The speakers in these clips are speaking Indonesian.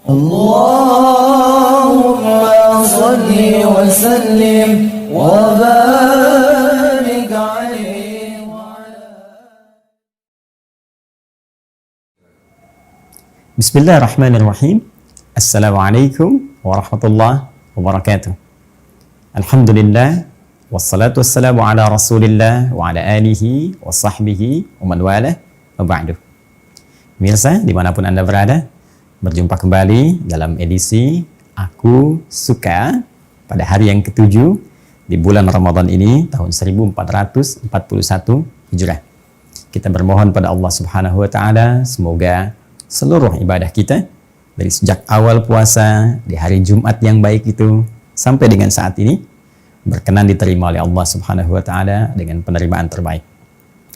Allahumma salli wa sallim wa barik alaihi wa ala. Bismillahirrahmanirrahim. Assalamualaikum warahmatullahi wabarakatuh. Alhamdulillah, wassalatu wassalamu ala rasulillah wa ala alihi wa sahbihi wa man walah wa ba'du. Pemirsa dimanapun Anda berada, berjumpa kembali dalam edisi Aku Suka pada hari yang ke-7 di bulan Ramadan ini tahun 1441 Hijrah. Kita bermohon pada Allah Subhanahu wa taala semoga seluruh ibadah kita dari sejak awal puasa di hari Jumat yang baik itu sampai dengan saat ini berkenan diterima oleh Allah Subhanahu wa taala dengan penerimaan terbaik.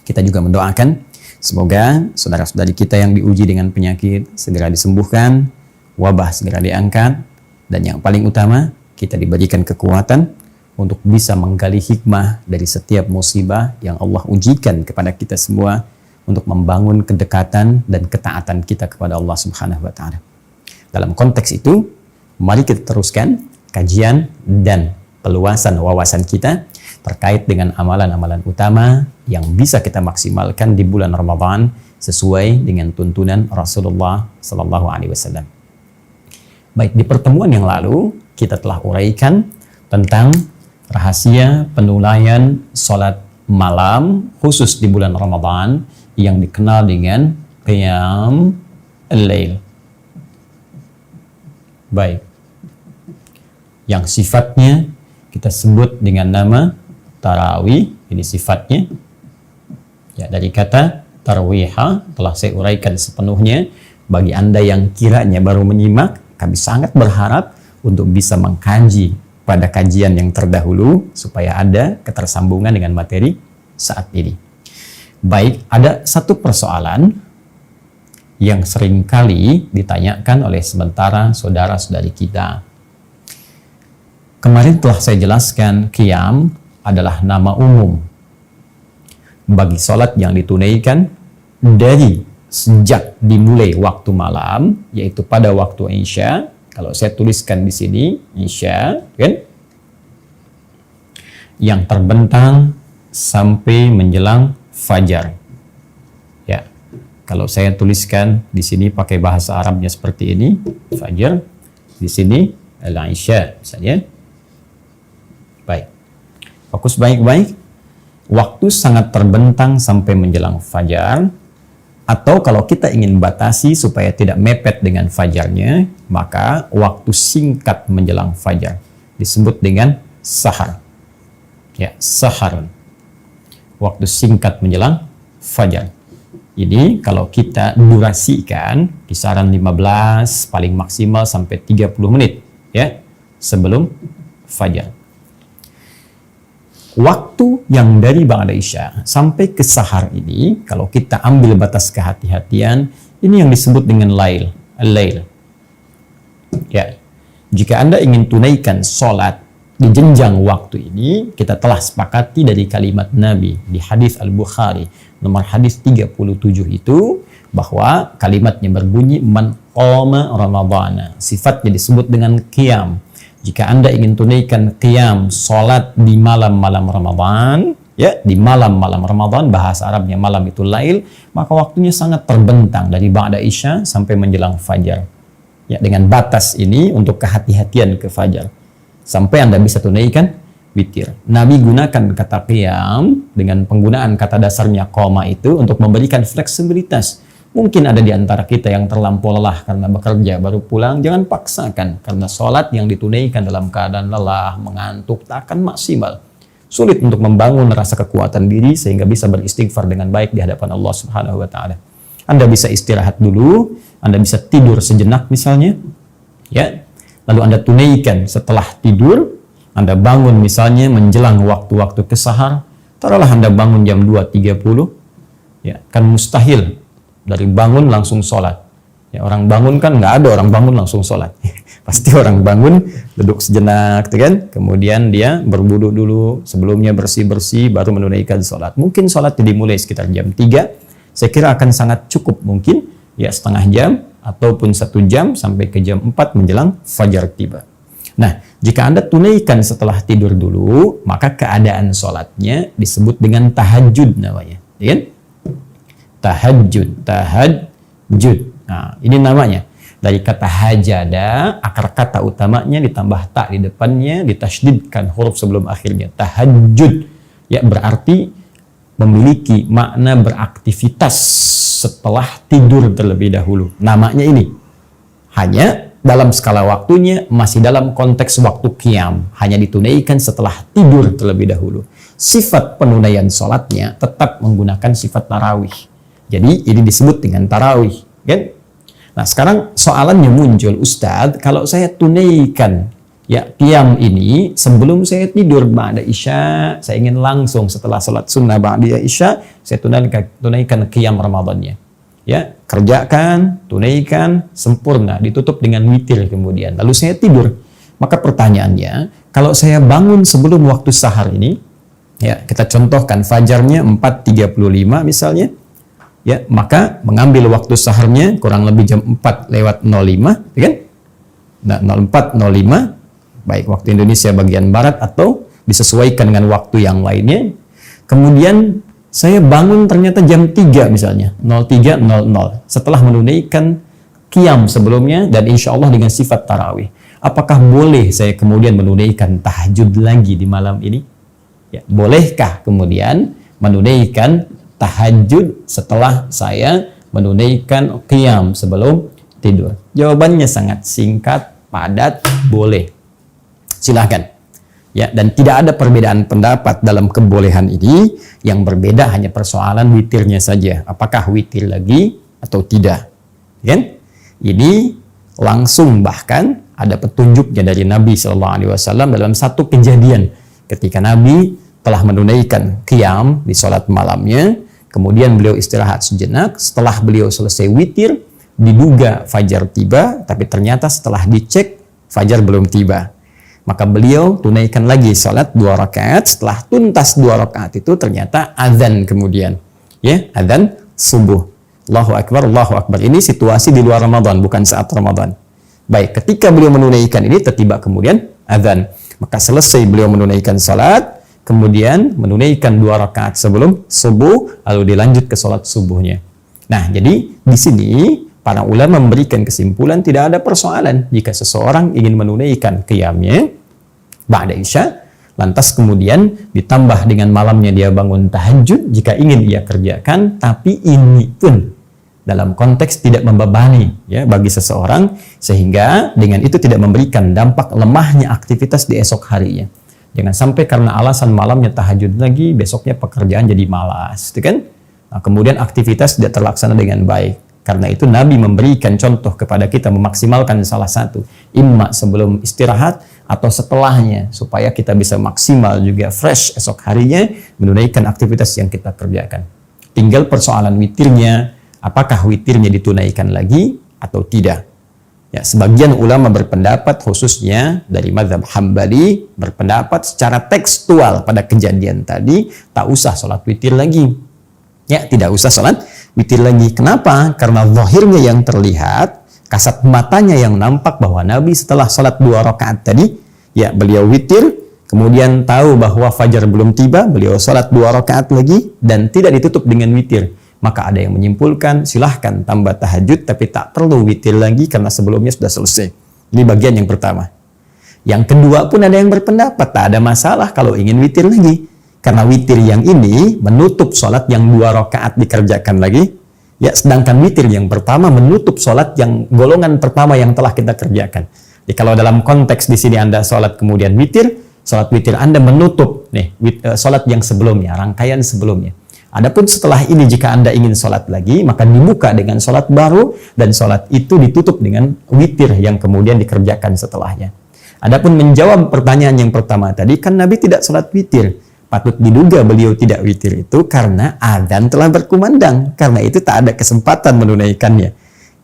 Kita juga mendoakan semoga saudara-saudari kita yang diuji dengan penyakit segera disembuhkan, wabah segera diangkat, dan yang paling utama kita diberikan kekuatan untuk bisa menggali hikmah dari setiap musibah yang Allah ujikan kepada kita semua untuk membangun kedekatan dan ketaatan kita kepada Allah Subhanahu wa taala. Dalam konteks itu, mari kita teruskan kajian dan peluasan wawasan kita terkait dengan amalan-amalan utama yang bisa kita maksimalkan di bulan Ramadan sesuai dengan tuntunan Rasulullah Sallallahu Alaihi Wasallam. Baik, di pertemuan yang lalu kita telah uraikan tentang rahasia penunaian sholat malam khusus di bulan Ramadan yang dikenal dengan Qiyam al-Lail. Baik, yang sifatnya kita sebut dengan nama tarawih, ini sifatnya ya dari kata tarwiha telah saya uraikan sepenuhnya. Bagi Anda yang kiranya baru menyimak, kami sangat berharap untuk bisa mengkaji pada kajian yang terdahulu supaya ada ketersambungan dengan materi saat ini. Baik, ada satu persoalan yang seringkali ditanyakan oleh sementara saudara-saudari kita. Kemarin telah saya jelaskan, qiyam adalah nama umum bagi sholat yang ditunaikan dari sejak dimulai waktu malam, yaitu pada waktu Isya. Kalau saya tuliskan di sini, Isya, kan? Yang terbentang sampai menjelang fajar. Ya, kalau saya tuliskan di sini pakai bahasa Arabnya seperti ini, fajar. Di sini al-Isya, misalnya. Baik, fokus baik-baik. Waktu sangat terbentang sampai menjelang fajar. Atau kalau kita ingin batasi supaya tidak mepet dengan fajarnya, maka waktu singkat menjelang fajar disebut dengan sahar. Ya, sahar. Waktu singkat menjelang fajar. Ini kalau kita durasikan kisaran 15 paling maksimal sampai 30 menit ya sebelum fajar. Waktu yang dari ba'da Isya sampai ke sahar ini, kalau kita ambil batas kehati-hatian, ini yang disebut dengan lail, al-lail. Ya, jika Anda ingin tunaikan sholat di jenjang waktu ini, kita telah sepakati dari kalimat Nabi di hadis Al-Bukhari nomor hadis 37 itu, bahwa kalimatnya berbunyi man qama ramadhana. Sifatnya disebut dengan qiyam. Jika Anda ingin tunaikan qiyam, sholat di malam-malam Ramadan, ya, di malam-malam Ramadan, bahasa Arabnya malam itu lail, maka waktunya sangat terbentang dari ba'da Isya sampai menjelang fajar. Ya, dengan batas ini untuk kehati-hatian ke fajar. Sampai Anda bisa tunaikan witir. Nabi gunakan kata qiyam dengan penggunaan kata dasarnya qoma itu untuk memberikan fleksibilitas. Mungkin ada di antara kita yang terlampau lelah karena bekerja baru pulang, jangan paksakan karena sholat yang ditunaikan dalam keadaan lelah, mengantuk, tak akan maksimal. Sulit untuk membangun rasa kekuatan diri sehingga bisa beristighfar dengan baik di hadapan Allah Subhanahu wa taala. Anda bisa istirahat dulu, Anda bisa tidur sejenak misalnya, ya. Lalu Anda tunaikan setelah tidur, Anda bangun misalnya menjelang waktu-waktu ke sahar, taruhlah Anda bangun jam 2.30, ya, kan mustahil dari bangun langsung sholat. Ya, orang bangun kan nggak ada orang bangun langsung sholat. Pasti orang bangun duduk sejenak, kan? Kemudian dia berwudu dulu, sebelumnya bersih-bersih, baru menunaikan sholat. Mungkin sholat dimulai sekitar jam 3. Saya kira akan sangat cukup mungkin, ya setengah jam ataupun 1 jam sampai ke jam 4 menjelang fajar tiba. Nah, jika Anda tunaikan setelah tidur dulu, maka keadaan sholatnya disebut dengan tahajud namanya. Ya kan? Tahajud. Nah, ini namanya. Dari kata hajada, akar kata utamanya ditambah tak di depannya, ditasydidkan huruf sebelum akhirnya. Tahajud. Ya, berarti memiliki makna beraktivitas setelah tidur terlebih dahulu. Namanya ini. Hanya dalam skala waktunya masih dalam konteks waktu qiyam. Hanya ditunaikan setelah tidur terlebih dahulu. Sifat penunaian sholatnya tetap menggunakan sifat tarawih. Jadi ini disebut dengan tarawih. Kan? Nah, sekarang soalannya muncul, Ustadz, kalau saya tunaikan ya qiyam ini sebelum saya tidur ba'da isya, saya ingin langsung setelah sholat sunnah ba'da isya, saya tunaikan qiyam Ramadannya. Ya, kerjakan, tunaikan, sempurna, ditutup dengan witir kemudian. Lalu saya tidur. Maka pertanyaannya, kalau saya bangun sebelum waktu sahar ini, ya, kita contohkan fajarnya 4.35 misalnya, ya, maka mengambil waktu saharnya kurang lebih jam 4:05, ya kan? Nah, 04:05, baik waktu Indonesia bagian barat atau disesuaikan dengan waktu yang lainnya. Kemudian saya bangun ternyata jam 3 misalnya, 03:00, setelah menunaikan qiyam sebelumnya dan insya Allah dengan sifat tarawih. Apakah boleh saya kemudian menunaikan tahajud lagi di malam ini? Ya, bolehkah kemudian menunaikan tahajud setelah saya menunaikan qiyam sebelum tidur? Jawabannya sangat singkat, padat, boleh. Silahkan. Ya, dan tidak ada perbedaan pendapat dalam kebolehan ini. Yang berbeda hanya persoalan witirnya saja. Apakah witir lagi atau tidak? Kan? Ini langsung bahkan ada petunjuknya dari Nabi SAW dalam satu kejadian ketika Nabi telah menunaikan qiyam di sholat malamnya. Kemudian beliau istirahat sejenak. Setelah beliau selesai witir, diduga fajar tiba, tapi ternyata setelah dicek, fajar belum tiba. Maka beliau tunaikan lagi salat 2 rakaat. Setelah tuntas 2 rakaat itu ternyata azan kemudian. Ya, azan subuh. Allahu Akbar, Allahu Akbar. Ini situasi di luar Ramadan, bukan saat Ramadan. Baik, ketika beliau menunaikan ini, tiba kemudian azan. Maka selesai beliau menunaikan salat, kemudian menunaikan 2 rakaat sebelum subuh, lalu dilanjut ke salat subuhnya. Nah, jadi di sini para ulama memberikan kesimpulan tidak ada persoalan jika seseorang ingin menunaikan qiyamnya ba'da isya, lantas kemudian ditambah dengan malamnya dia bangun tahajud jika ingin ia kerjakan, tapi ini pun dalam konteks tidak membebani ya bagi seseorang, sehingga dengan itu tidak memberikan dampak lemahnya aktivitas di esok harinya. Jangan sampai karena alasan malamnya tahajud lagi, besoknya pekerjaan jadi malas, gitu kan? Nah, kemudian aktivitas tidak terlaksana dengan baik. Karena itu Nabi memberikan contoh kepada kita memaksimalkan salah satu, imma sebelum istirahat atau setelahnya, supaya kita bisa maksimal juga fresh esok harinya menunaikan aktivitas yang kita kerjakan. Tinggal persoalan witirnya, apakah witirnya ditunaikan lagi atau tidak. Ya, sebagian ulama berpendapat, khususnya dari mazhab Hambali, berpendapat secara tekstual pada kejadian tadi, tak usah sholat witir lagi. Ya, tidak usah sholat witir lagi. Kenapa? Karena zahirnya yang terlihat, kasat matanya yang nampak bahwa Nabi setelah sholat 2 rakaat tadi, ya beliau witir, kemudian tahu bahwa fajar belum tiba, beliau sholat 2 rakaat lagi, dan tidak ditutup dengan witir. Maka ada yang menyimpulkan, silahkan tambah tahajud, tapi tak perlu witir lagi karena sebelumnya sudah selesai. Ini bagian yang pertama. Yang kedua pun ada yang berpendapat, tak ada masalah kalau ingin witir lagi. Karena witir yang ini menutup sholat yang 2 rakaat dikerjakan lagi. Ya, sedangkan witir yang pertama menutup sholat yang golongan pertama yang telah kita kerjakan. Jadi kalau dalam konteks di sini Anda sholat kemudian witir, sholat witir Anda menutup nih sholat yang sebelumnya, rangkaian sebelumnya. Adapun setelah ini jika Anda ingin sholat lagi, maka dibuka dengan sholat baru dan sholat itu ditutup dengan witir yang kemudian dikerjakan setelahnya. Adapun menjawab pertanyaan yang pertama tadi, kan Nabi tidak sholat witir. Patut diduga beliau tidak witir itu karena adzan telah berkumandang. Karena itu tak ada kesempatan menunaikannya.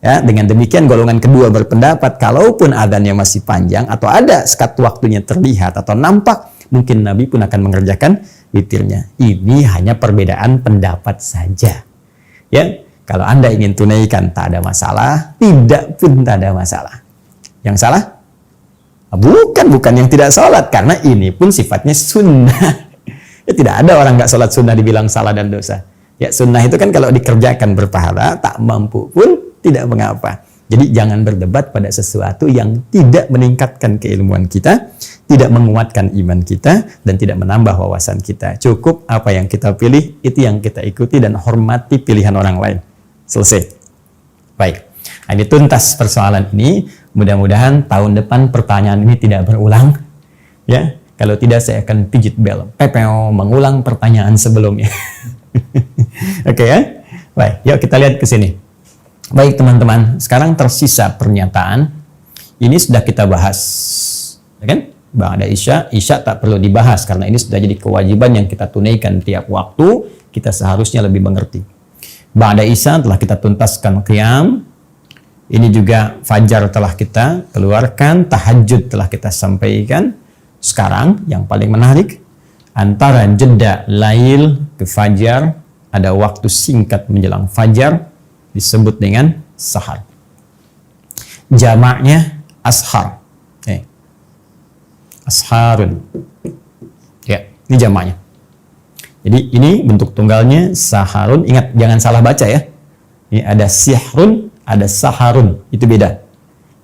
Ya, dengan demikian golongan kedua berpendapat kalaupun adzannya masih panjang atau ada sekat waktunya terlihat atau nampak, mungkin Nabi pun akan mengerjakan witirnya. Ini hanya perbedaan pendapat saja. Ya, Kalau Anda ingin tunaikan tak ada masalah, tidak pun tak ada masalah. Yang salah? Bukan yang tidak sholat, karena ini pun sifatnya sunnah. Ya, tidak ada orang nggak sholat sunnah dibilang salah dan dosa. Ya, sunnah itu kan kalau dikerjakan berpahala, tak mampu pun tidak mengapa. Jadi jangan berdebat pada sesuatu yang tidak meningkatkan keilmuan kita, tidak menguatkan iman kita, dan tidak menambah wawasan kita. Cukup apa yang kita pilih, itu yang kita ikuti dan hormati pilihan orang lain. Selesai. Baik. Nah, ini tuntas persoalan ini. Mudah-mudahan tahun depan pertanyaan ini tidak berulang. Ya, kalau tidak saya akan pijit bel. Pepeo mengulang pertanyaan sebelumnya. Oke ya. Baik, yuk kita lihat ke sini. Baik teman-teman, sekarang tersisa pernyataan. Ini sudah kita bahas. Ya kan? Ba'da Isya tak perlu dibahas karena ini sudah jadi kewajiban yang kita tunaikan tiap waktu. Kita seharusnya lebih mengerti. Ba'da Isya telah kita tuntaskan qiyam. Ini juga fajar telah kita keluarkan, tahajud telah kita sampaikan. Sekarang yang paling menarik, antara jeda lail ke fajar, ada waktu singkat menjelang fajar, disebut dengan sahar. Jamaknya ashar. Asharun. Ya, ini jamaknya. Jadi ini bentuk tunggalnya saharun. Ingat, jangan salah baca ya. Ini ada sihrun, ada saharun. Itu beda.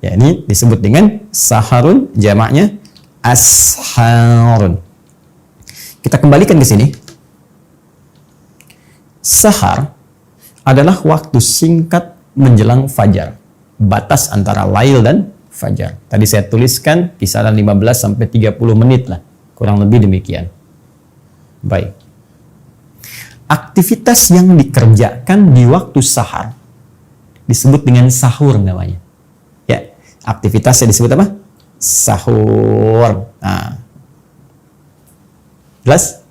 Ya, ini disebut dengan saharun, jamaknya asharun. Kita kembalikan ke sini. Sahar adalah waktu singkat menjelang fajar. Batas antara lail dan fajar. Tadi saya tuliskan kisaran 15 sampai 30 menit lah. Kurang lebih demikian. Baik. Aktivitas yang dikerjakan di waktu sahar disebut dengan sahur namanya. Ya, aktivitasnya disebut apa? Sahur. Nah. Jelas?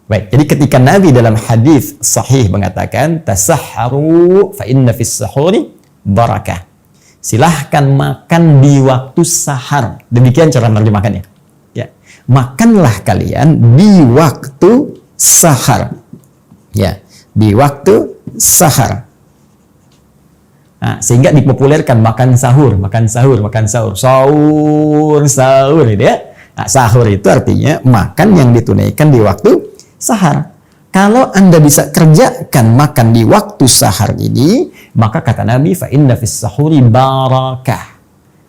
Baik, jadi ketika Nabi dalam hadis sahih mengatakan tasahharu fa inna fis sahuri barakah. Silahkan makan di waktu sahar. Demikian cara menerjemahkannya. Ya. Makanlah kalian di waktu sahar. Ya, di waktu sahar. Nah, sehingga dipopulerkan makan sahur gitu ya. Nah, sahur itu artinya makan yang ditunaikan di waktu sahar. Kalau Anda bisa kerjakan makan di waktu sahar ini, maka kata Nabi fa inna fis sahuri barakah.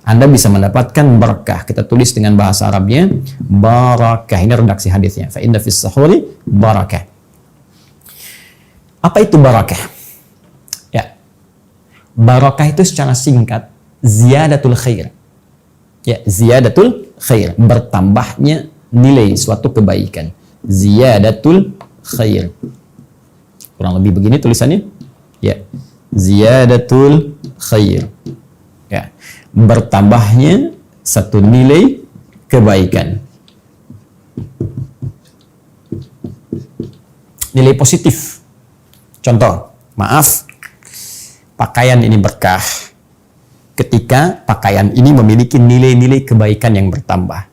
Anda bisa mendapatkan berkah. Kita tulis dengan bahasa Arabnya barakah. Ini redaksi hadisnya. Fa inna fis sahuri barakah. Apa itu barakah? Ya. Barakah itu secara singkat ziyadatul khair. Ya, ziyadatul khair, bertambahnya nilai suatu kebaikan. Ziyadatul khair. Kurang lebih begini tulisannya. Ya. Ziyadatul khair. Ya. Bertambahnya satu nilai kebaikan. Nilai positif. Contoh, maaf, pakaian ini berkah ketika pakaian ini memiliki nilai-nilai kebaikan yang bertambah.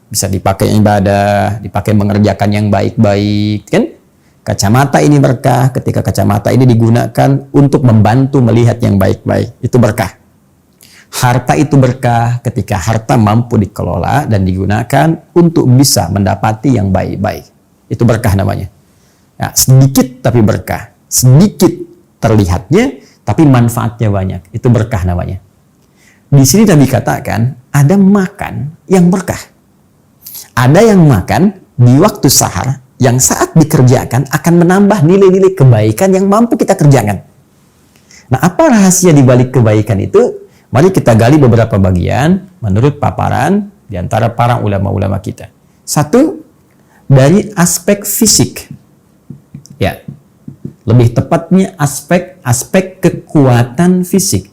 Bisa dipakai ibadah, dipakai mengerjakan yang baik-baik, kan? Kacamata ini berkah ketika kacamata ini digunakan untuk membantu melihat yang baik-baik. Itu berkah. Harta itu berkah ketika harta mampu dikelola dan digunakan untuk bisa mendapati yang baik-baik. Itu berkah namanya. Nah, sedikit tapi berkah. Sedikit terlihatnya, tapi manfaatnya banyak. Itu berkah namanya. Di sini Nabi katakan, ada makan yang berkah. Ada yang makan di waktu sahar, yang saat dikerjakan akan menambah nilai-nilai kebaikan yang mampu kita kerjakan. Nah, apa rahasia di balik kebaikan itu? Mari kita gali beberapa bagian menurut paparan di antara para ulama-ulama kita. Satu, dari aspek fisik. Ya. Lebih tepatnya aspek kekuatan fisik.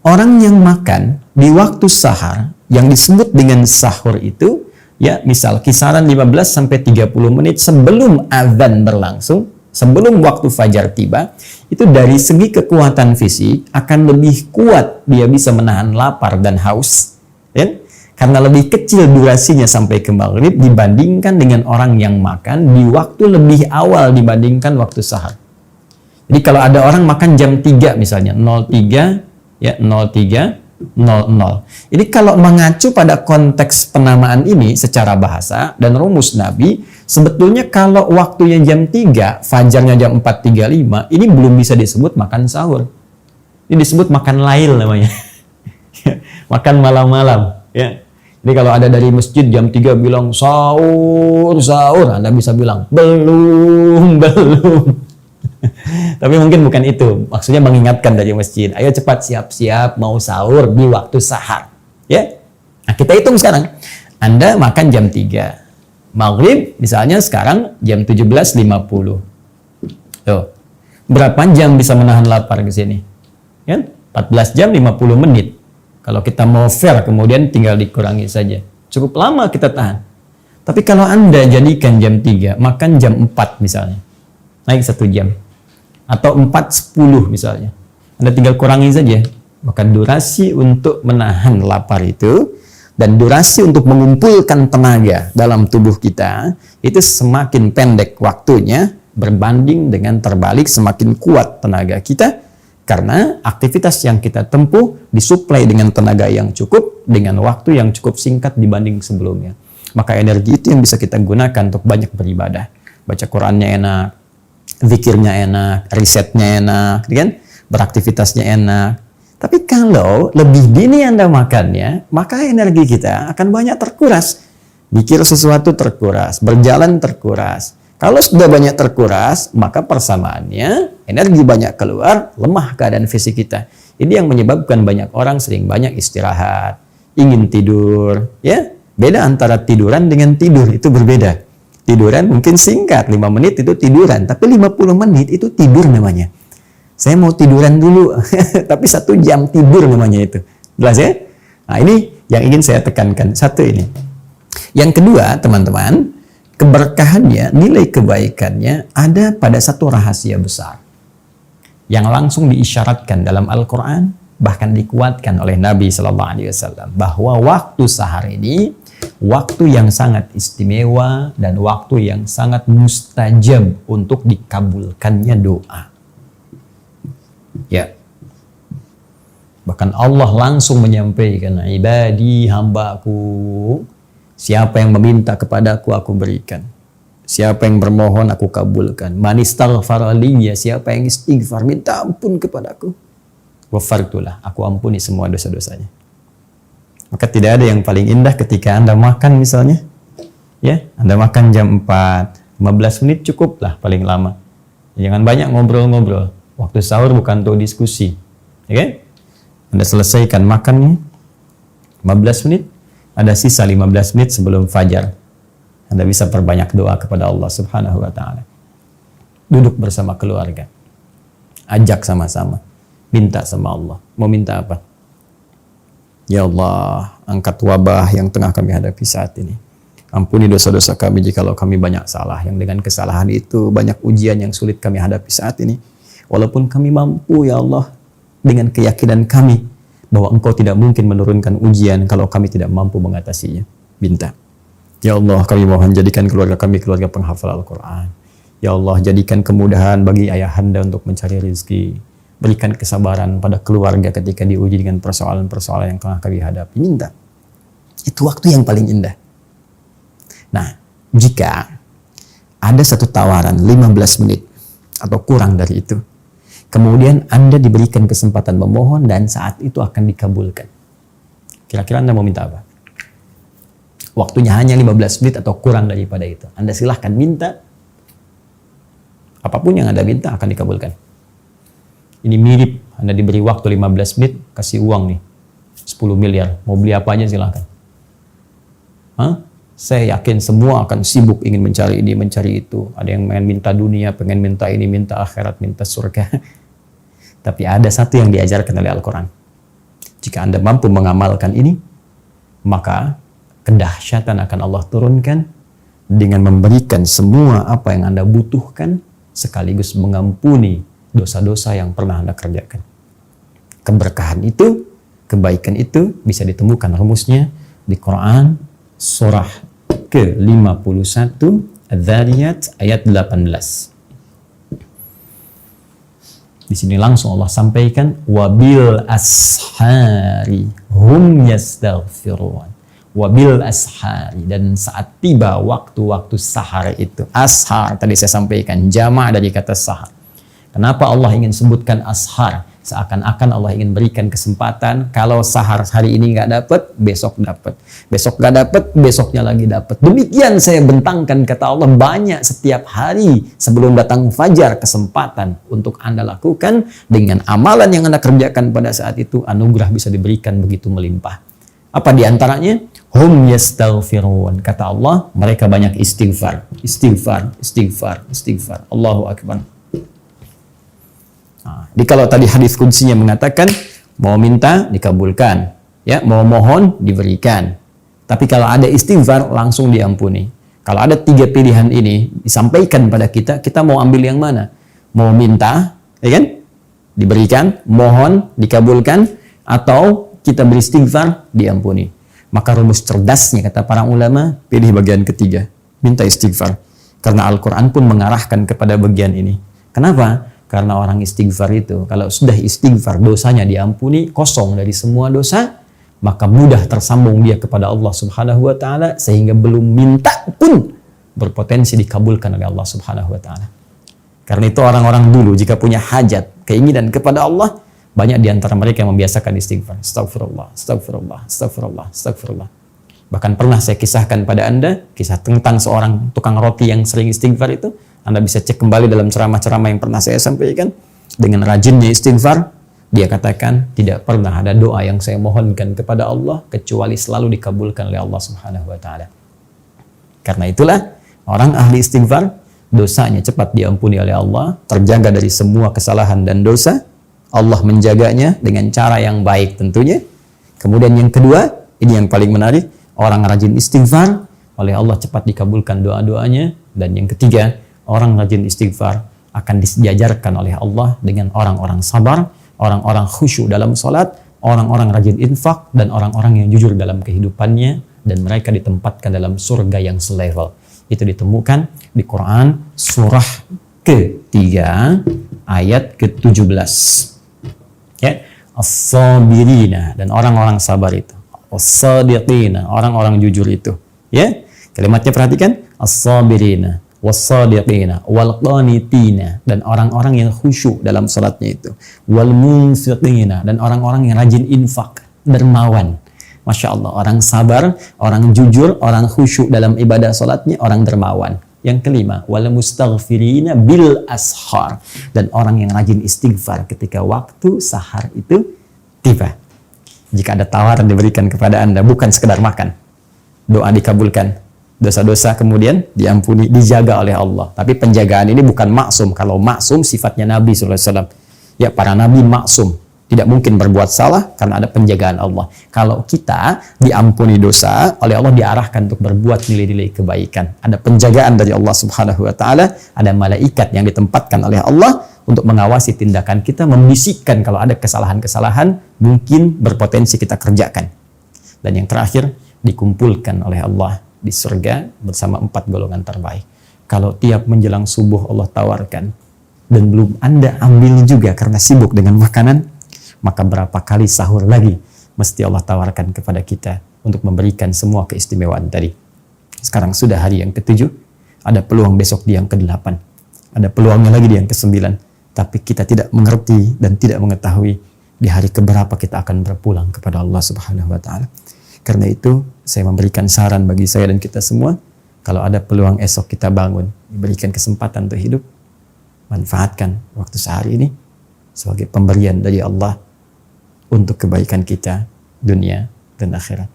Orang yang makan di waktu sahar yang disebut dengan sahur itu, ya misal kisaran 15 sampai 30 menit sebelum azan berlangsung, sebelum waktu fajar tiba, itu dari segi kekuatan fisik akan lebih kuat, dia bisa menahan lapar dan haus, ya? Karena lebih kecil durasinya sampai ke maghrib dibandingkan dengan orang yang makan di waktu lebih awal dibandingkan waktu sahar. Jadi kalau ada orang makan jam 3 misalnya, 03 ya 03:00. Ini kalau mengacu pada konteks penamaan ini secara bahasa dan rumus Nabi, sebetulnya kalau waktunya jam 3, fajarnya jam 4.35, ini belum bisa disebut makan sahur. Ini disebut makan lail namanya. Makan malam-malam, ya. Jadi kalau ada dari masjid jam 3 bilang sahur, Anda bisa bilang belum. Tapi mungkin bukan itu. Maksudnya mengingatkan dari masjid, ayo cepat siap-siap mau sahur di waktu sahar. Ya. Nah, kita hitung sekarang. Anda makan jam 3. Maghrib misalnya sekarang jam 17.50. Tuh. Berapa jam bisa menahan lapar ke sini? Kan? 14 jam 50 menit. Kalau kita mau fair, kemudian tinggal dikurangi saja. Cukup lama kita tahan. Tapi kalau Anda jadikan jam 3, makan jam 4 misalnya. Naik 1 jam. Atau 4.10 misalnya. Anda tinggal kurangi saja. Maka durasi untuk menahan lapar itu, dan durasi untuk mengumpulkan tenaga dalam tubuh kita, itu semakin pendek waktunya, berbanding dengan terbalik semakin kuat tenaga kita, karena aktivitas yang kita tempuh disuplai dengan tenaga yang cukup, dengan waktu yang cukup singkat dibanding sebelumnya. Maka energi itu yang bisa kita gunakan untuk banyak beribadah. Baca Qurannya enak, zikirnya enak, risetnya enak, kan? Beraktivitasnya enak. Tapi kalau lebih dini Anda makannya, maka energi kita akan banyak terkuras. Mikir sesuatu terkuras, berjalan terkuras. Kalau sudah banyak terkuras, maka persamaannya energi banyak keluar, lemah keadaan fisik kita. Ini yang menyebabkan banyak orang sering banyak istirahat, ingin tidur, ya. Beda antara tiduran dengan tidur, itu berbeda. Tiduran mungkin singkat, 5 menit itu tiduran, tapi 50 menit itu tidur namanya. Saya mau tiduran dulu, tapi 1 jam tidur namanya itu. Jelas ya? Nah, ini yang ingin saya tekankan. Satu ini. Yang kedua, teman-teman, keberkahannya, nilai kebaikannya ada pada satu rahasia besar yang langsung diisyaratkan dalam Al-Quran, bahkan dikuatkan oleh Nabi SAW, bahwa waktu sahar ini waktu yang sangat istimewa dan waktu yang sangat mustajab untuk dikabulkannya doa. Ya, bahkan Allah langsung menyampaikan, ibadi, hambaku, siapa yang meminta kepadaku, aku berikan. Siapa yang bermohon, aku kabulkan. Man istaghfara li, siapa yang istighfar, minta ampun kepadaku, ghafartulah, aku ampuni semua dosa-dosanya. Maka tidak ada yang paling indah ketika Anda makan misalnya. Ya, Anda makan jam 4, 15 menit cukup lah paling lama. Jangan banyak ngobrol-ngobrol. Waktu sahur bukan untuk diskusi. Ya kan? Anda selesaikan makannya 15 menit, ada sisa 15 menit sebelum fajar. Anda bisa perbanyak doa kepada Allah Subhanahu wa taala. Duduk bersama keluarga. Ajak sama-sama. Minta sama Allah. Mau minta apa? Ya Allah, angkat wabah yang tengah kami hadapi saat ini. Ampuni dosa-dosa kami jikalau kami banyak salah, yang dengan kesalahan itu banyak ujian yang sulit kami hadapi saat ini. Walaupun kami mampu, ya Allah, dengan keyakinan kami bahwa Engkau tidak mungkin menurunkan ujian kalau kami tidak mampu mengatasinya. Minta. Ya Allah, kami mohon jadikan keluarga kami keluarga penghafal Al-Quran. Ya Allah, jadikan kemudahan bagi ayahanda untuk mencari rezeki. Berikan kesabaran pada keluarga ketika diuji dengan persoalan-persoalan yang tengah kami hadapi. Minta. Itu waktu yang paling indah. Nah, jika ada satu tawaran 15 menit atau kurang dari itu, kemudian Anda diberikan kesempatan memohon dan saat itu akan dikabulkan. Kira-kira Anda mau minta apa? Waktunya hanya 15 menit atau kurang daripada itu. Anda silahkan minta. Apapun yang Anda minta akan dikabulkan. Ini mirip, Anda diberi waktu 15 menit, kasih uang nih, 10 miliar. Mau beli apa aja silahkan. Hah? Saya yakin semua akan sibuk ingin mencari ini, mencari itu. Ada yang pengen minta dunia, pengen minta ini, minta akhirat, minta surga. Tapi ada satu yang diajarkan oleh Al-Quran. Jika Anda mampu mengamalkan ini, maka kedahsyatan akan Allah turunkan dengan memberikan semua apa yang Anda butuhkan, sekaligus mengampuni dosa-dosa yang pernah Anda kerjakan. Keberkahan itu, kebaikan itu bisa ditemukan rumusnya di Quran surah ke-51 Adz-Dzariyat ayat 18. Di sini langsung Allah sampaikan wabil ashari hum yastaghfirun. Wabil ashari, dan saat tiba waktu-waktu sahar itu. Ashar tadi saya sampaikan jamak dari kata sahar. Kenapa Allah ingin sebutkan ashar? Seakan-akan Allah ingin berikan kesempatan, kalau sahar hari ini nggak dapat, besok dapat. Besok nggak dapat, besoknya lagi dapat. Demikian saya bentangkan, kata Allah, banyak setiap hari sebelum datang fajar kesempatan untuk Anda lakukan. Dengan amalan yang Anda kerjakan pada saat itu, anugerah bisa diberikan begitu melimpah. Apa diantaranya? Hum yastaghfirun. Kata Allah, mereka banyak istighfar. Istighfar, istighfar, istighfar. Allahu Akbar. Jadi kalau tadi hadis qudsinya mengatakan mau minta dikabulkan, ya, mau mohon diberikan. Tapi kalau ada istighfar langsung diampuni. Kalau ada 3 pilihan ini disampaikan pada kita, kita mau ambil yang mana? Mau minta, ya kan? Diberikan, mohon dikabulkan, atau kita beristighfar diampuni. Maka rumus cerdasnya kata para ulama, pilih bagian ketiga, minta istighfar. Karena Al-Quran pun mengarahkan kepada bagian ini. Kenapa? Karena orang istighfar itu, kalau sudah istighfar, dosanya diampuni, kosong dari semua dosa, maka mudah tersambung dia kepada Allah Subhanahu wa Ta'ala, sehingga belum minta pun berpotensi dikabulkan oleh Allah Subhanahu wa Ta'ala. Karena itu orang-orang dulu jika punya hajat, keinginan kepada Allah, banyak di antara mereka yang membiasakan istighfar. Astagfirullah, astagfirullah, astagfirullah, astagfirullah. Bahkan pernah saya kisahkan pada Anda, kisah tentang seorang tukang roti yang sering istighfar itu. Anda bisa cek kembali dalam ceramah-ceramah yang pernah saya sampaikan. Dengan rajinnya istighfar, dia katakan, tidak pernah ada doa yang saya mohonkan kepada Allah kecuali selalu dikabulkan oleh Allah Subhanahu wa Ta'ala. Karena itulah orang ahli istighfar, dosanya cepat diampuni oleh Allah, terjaga dari semua kesalahan dan dosa. Allah menjaganya dengan cara yang baik tentunya. Kemudian yang kedua, ini yang paling menarik, orang rajin istighfar, oleh Allah cepat dikabulkan doa-doanya. Dan yang ketiga, orang rajin istighfar akan disejajarkan oleh Allah dengan orang-orang sabar, orang-orang khusyuk dalam salat, orang-orang rajin infak, dan orang-orang yang jujur dalam kehidupannya, dan mereka ditempatkan dalam surga yang selevel. Itu ditemukan di Quran surah ketiga ayat ke-17. Ya, as-sabirina, dan orang-orang sabar itu. As-sadiqina, orang-orang jujur itu. Ya, kalimatnya perhatikan, as-sabirina, was-sadiqina, wal-qanitina, dan orang-orang yang khusyuk dalam salatnya itu. Wal-munfiqina, dan orang-orang yang rajin infak, dermawan. Masya Allah, orang sabar, orang jujur, orang khusyuk dalam ibadah salatnya, orang dermawan. Yang kelima, wal-mustaghfirina bil ashar, dan orang yang rajin istighfar ketika waktu sahar itu tiba. Jika ada tawaran diberikan kepada Anda, bukan sekedar makan, doa dikabulkan, dosa-dosa kemudian diampuni, dijaga oleh Allah. Tapi penjagaan ini bukan maksum. Kalau maksum sifatnya Nabi SAW. Ya, para Nabi maksum, tidak mungkin berbuat salah karena ada penjagaan Allah. Kalau kita diampuni dosa, oleh Allah diarahkan untuk berbuat nilai-nilai kebaikan. Ada penjagaan dari Allah Subhanahu wa Ta'ala, ada malaikat yang ditempatkan oleh Allah untuk mengawasi tindakan kita, membisikkan kalau ada kesalahan-kesalahan mungkin berpotensi kita kerjakan. Dan yang terakhir, dikumpulkan oleh Allah di surga bersama 4 golongan terbaik. Kalau tiap menjelang subuh Allah tawarkan dan belum Anda ambil juga karena sibuk dengan makanan, maka berapa kali sahur lagi mesti Allah tawarkan kepada kita untuk memberikan semua keistimewaan tadi. Sekarang sudah hari yang ke-7, ada peluang besok di yang ke-8, ada peluangnya lagi di yang ke-9, tapi kita tidak mengerti dan tidak mengetahui di hari keberapa kita akan berpulang kepada Allah Subhanahu wa Ta'ala. Karena itu saya memberikan saran bagi saya dan kita semua, kalau ada peluang esok kita bangun, diberikan kesempatan untuk hidup, manfaatkan waktu sehari ini sebagai pemberian dari Allah untuk kebaikan kita dunia dan akhirat.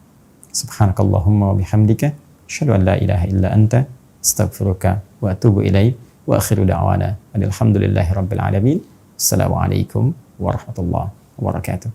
Subhanakallahumma wa bihamdika, asyhadu an la ilaha illa anta, astaghfiruka wa atubu ilaik, wa akhiru da'wana alhamdulillahi rabbil alamin. Assalamualaikum warahmatullahi wabarakatuh.